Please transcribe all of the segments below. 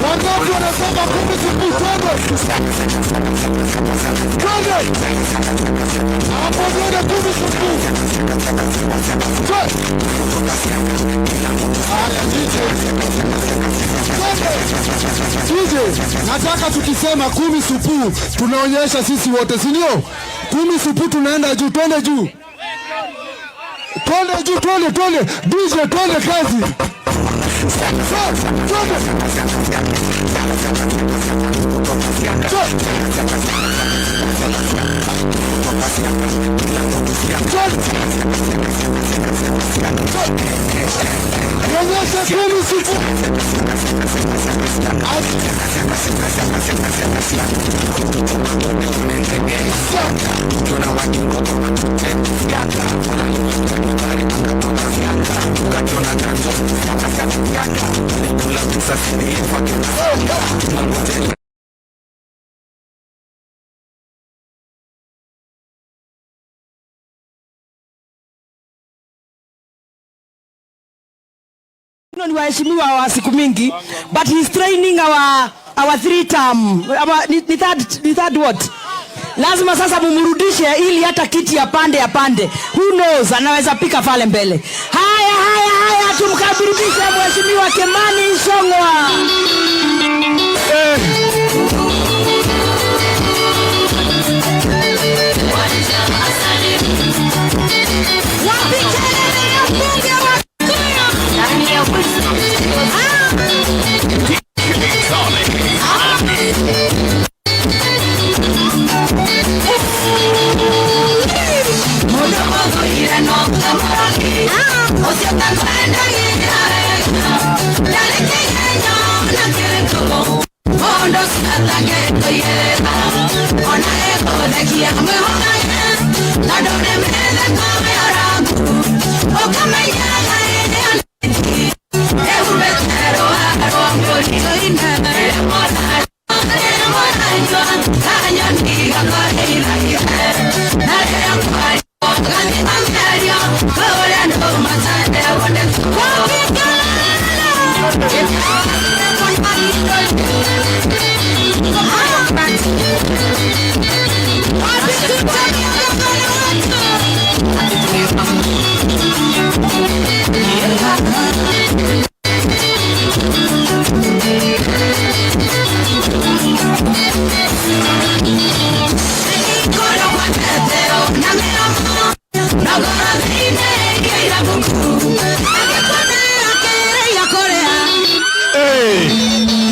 Wangapi wanasema 10 supu twende? Hapo twende 10 supu. DJ, nataka tukisema 10 supu tunaonyesha sisi wote, si ndio? 10 supu tunaenda juu, twende juu. Twende juu, twende. DJ, twende kazi. Ni waheshimiwa wa siku mingi, but he's training our 3 term, ni third what? Lazima sasa mumrudishe ili hata kiti ya pande. Who knows, anaweza pika pale mbele. Haya, tumkaribishe mheshimiwa Kimani Ichung'wah.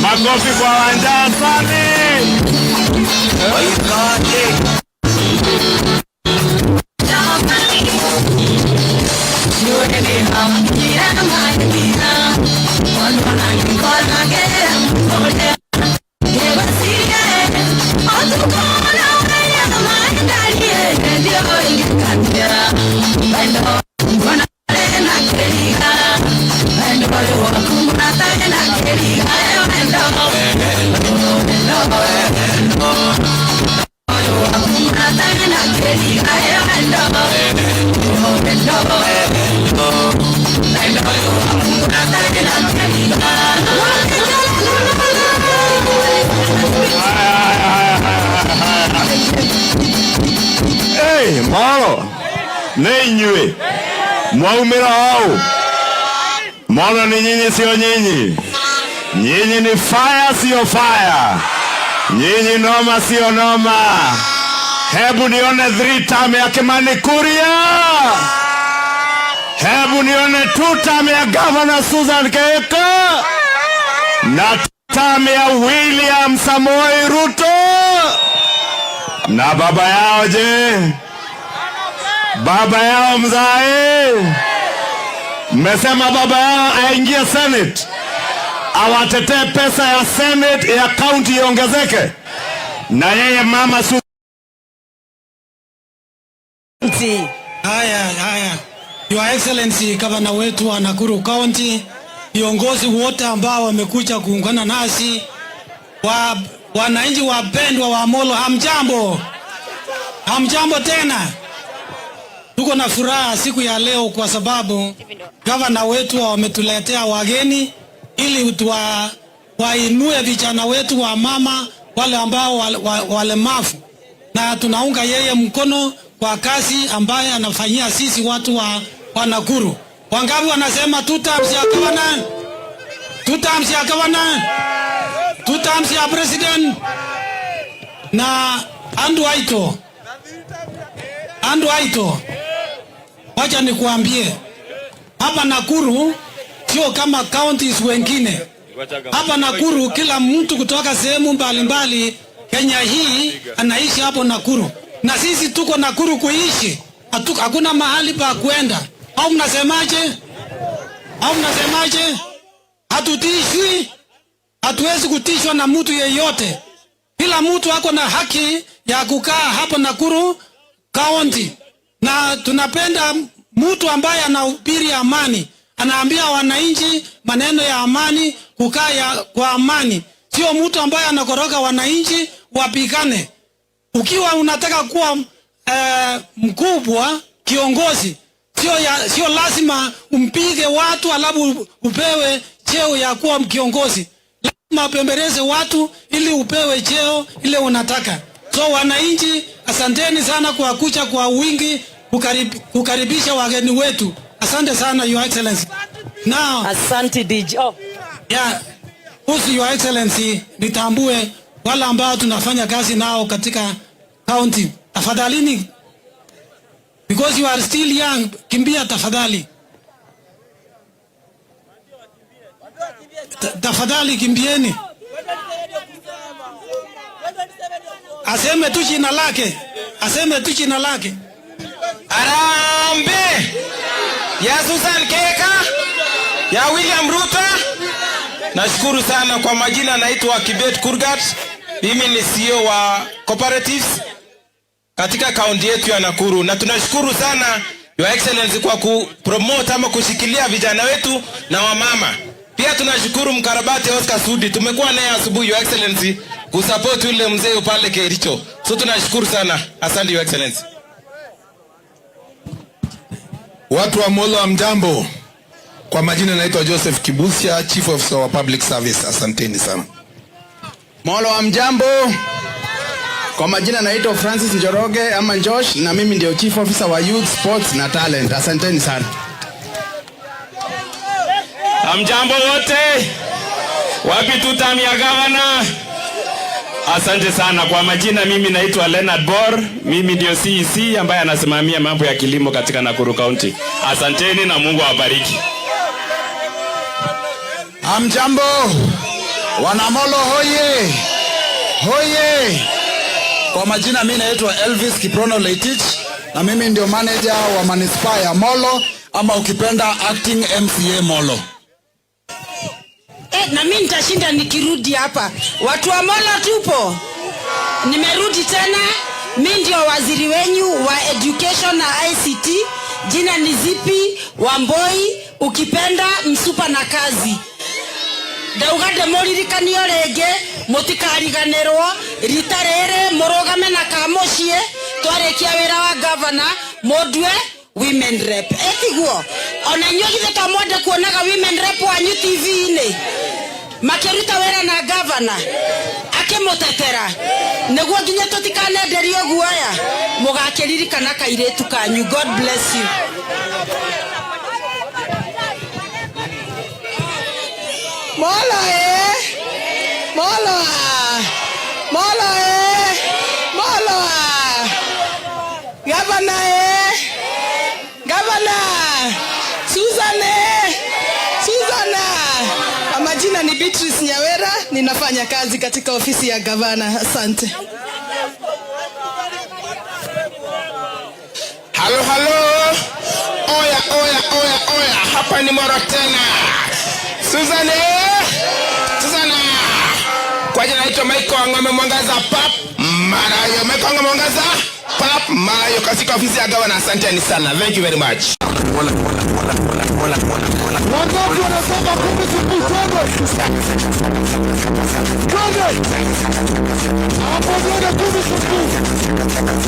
Makofi kwa Wanjasani. Maro, neinywe, mwaumira hao. Mwana ni nyinyi sio nyinyi. Nyinyi ni fire sio fire. Nyinyi noma sio noma. Hebu nione 3 term ya Kimani Kuria. Hebu nione 2 term ya Governor Susan Keka. Na term ya William Samoei Ruto. Na baba yao je? Baba yao mzae. Mmesema baba yao aingie Senate. Awatetee pesa ya Senate ya county iongezeke. Na yeye mama su Haya. Your Excellency Gavana wetu wa Nakuru County, viongozi wote ambao wamekuja kuungana nasi, wananchi wapendwa wa Molo, hamjambo. Hamjambo tena. Tuko na furaha siku ya leo kwa sababu gavana wetu wametuletea wageni ili wainue vijana wetu wa mama wale ambao walemavu, na tunaunga yeye mkono kwa kazi ambaye anafanyia sisi watu wa Nakuru. Wangapi wanasema tutamsia gavana, tutamsia gavana, tutamsia president? Na Andu Aito, wacha nikuambie, hapa Nakuru sio kama counties wengine. Hapa Nakuru kila mtu kutoka sehemu mbalimbali Kenya hii anaishi hapo Nakuru, na sisi tuko Nakuru kuishi, hakuna mahali pa kwenda. Au mnasemaje? Hatutishwi, hatuwezi kutishwa na mtu yeyote. Kila mtu ako na haki ya kukaa hapo Nakuru County, na tunapenda mtu ambaye anahubiri amani, anaambia wananchi maneno ya amani, kukaa kwa amani. Sio mtu ambaye anakoroga wananchi wapigane. Ukiwa unataka kuwa mkubwa, kiongozi, sio lazima umpige watu alafu upewe cheo ya kuwa kiongozi. Lazima upembeleze watu ili upewe cheo ile unataka. So wananchi, asanteni sana kwa kuja kwa wingi kukaribisha wageni wetu. Asante sana Your Excellency. Now, asante DJ. Yeah, Your Excellency, nitambue wale ambao tunafanya kazi nao katika county. Tafadhalini, because you are still young, kimbia tafadhali. Tafadhali kimbieni. Aseme tu jina lake. Arambe ya Susan Keka ya William Ruto. Nashukuru sana. Kwa majina naitwa Kibet Kurgat. Mimi ni CEO wa cooperatives katika kaunti yetu ya Nakuru, na tunashukuru sana Your Excellency kwa kupromote ama kushikilia vijana wetu na wamama. Pia tunashukuru mkarabati Oscar Sudi, tumekuwa naye asubuhi Your Excellency kusupport yule mzee pale Kericho. So tunashukuru sana. Asante Your Excellency. Watu wa Molo hamjambo. Kwa majina naitwa Joseph Kibusia, Chief Officer wa Public Service. Asanteni sana. Molo hamjambo. Kwa majina naitwa Francis Njoroge ama Josh, na mimi ndio Chief Officer wa Youth Sports na Talent. Asanteni sana. Hamjambo wote. Wapi tutamia gavana? Asante sana. Kwa majina mimi naitwa Leonard Bor. Mimi ndio CEC ambaye anasimamia mambo ya kilimo katika Nakuru County. Asanteni na Mungu awabariki. Hamjambo. Wanamolo hoye. Hoye. Kwa majina mimi naitwa Elvis Kiprono Leitich, na mimi ndio manager wa manispaa ya Molo, ama ukipenda acting MCA Molo. Na mimi nitashinda nikirudi hapa. Watu wa Molo tupo. Nimerudi tena. Mimi ndio waziri wenyu wa education na ICT. Jina ni Zipi Wamboi, ukipenda Msupa na kazi. Daugade moririkani orege mutikariganirwo ritarere murogame na kamoshie twarekia wira wa governor modwe women rep etiguo ona nyogithe tamwende kuonaga women rep wa TV ine makiruta wira na governor akimutetera neguo nginya tutikanenderio guoya mugakiririkana kairetu kanyu. God bless you. Molo Governor Susana. Kwa majina ni Beatrice Nyawera, ninafanya kazi katika ofisi ya gavana. Asante. Halo. Oya. Hapa ni Moro tena. Susana. Kwa jina naitwa Michael Ngome Mwangaza pap. Mara yo Michael Ngome Mwangaza. Pap Mayo katika ofisi ya gavana. Asanteni sana. Thank you very much. Wangapi wanasema 10 supu twende? Hapo twende 10 supu.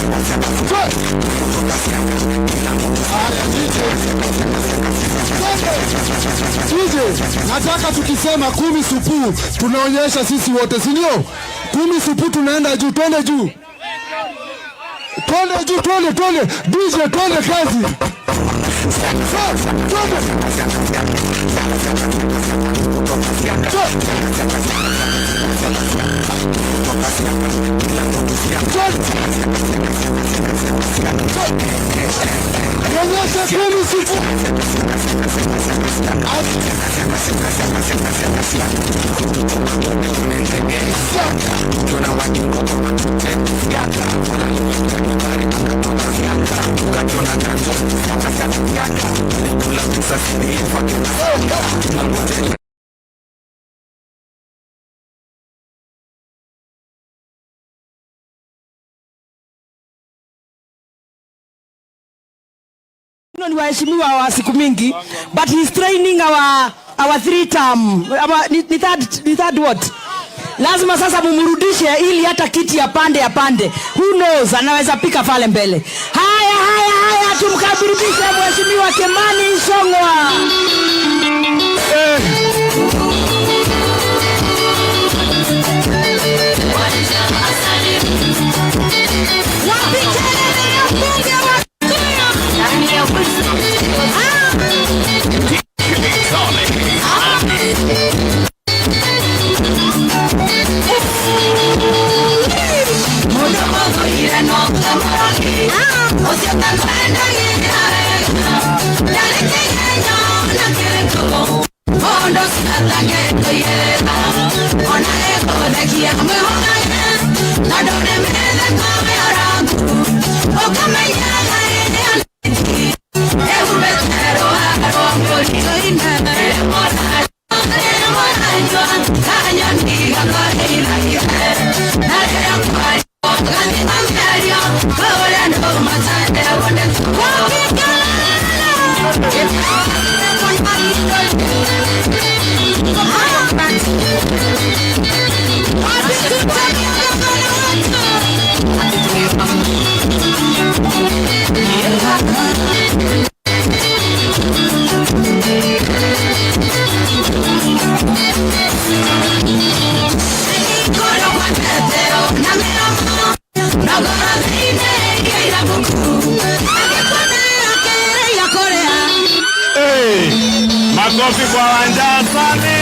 Nataka tukisema 10 supu tunaonyesha sisi wote, si ndio? 10 supu tunaenda juu, twende juu. Twende juu, twende. DJ twende kazi. Ni waheshimiwa wa siku mingi, but he's training our 3-term, ni third what? Lazima sasa mumrudishe ili hata kiti ya pande. Who knows, anaweza pika pale mbele. Haya, tumkaribishe mheshimiwa Kimani Ichung'wah. Makofi kwa Wanjasani.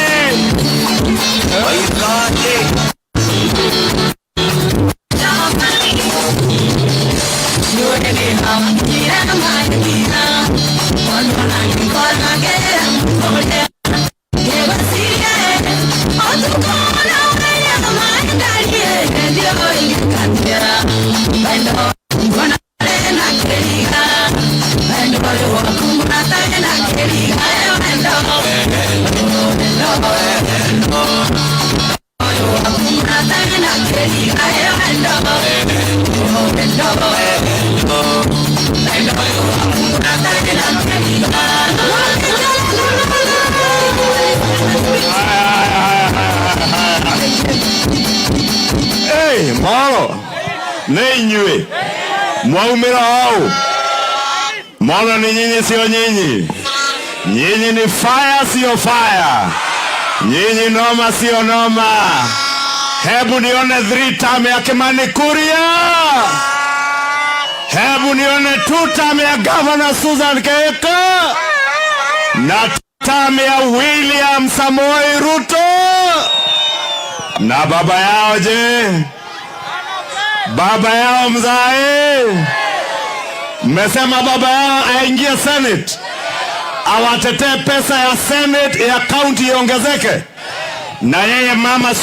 Moro neinywe mwaumira hao, mbona ni nyinyi sio nyinyi? Nyinyi ni fire sio fire, nyinyi noma sio noma. Hebu nione 3-term ya Kimani Kuria, hebu nione 2-term ya Governor Susan Kehika na 2-term ya William Samoei Ruto. Na baba yao je? Baba yao mzae, mmesema baba yao aingie Senate, awatetee pesa ya Senate ya county iongezeke, na yeye mama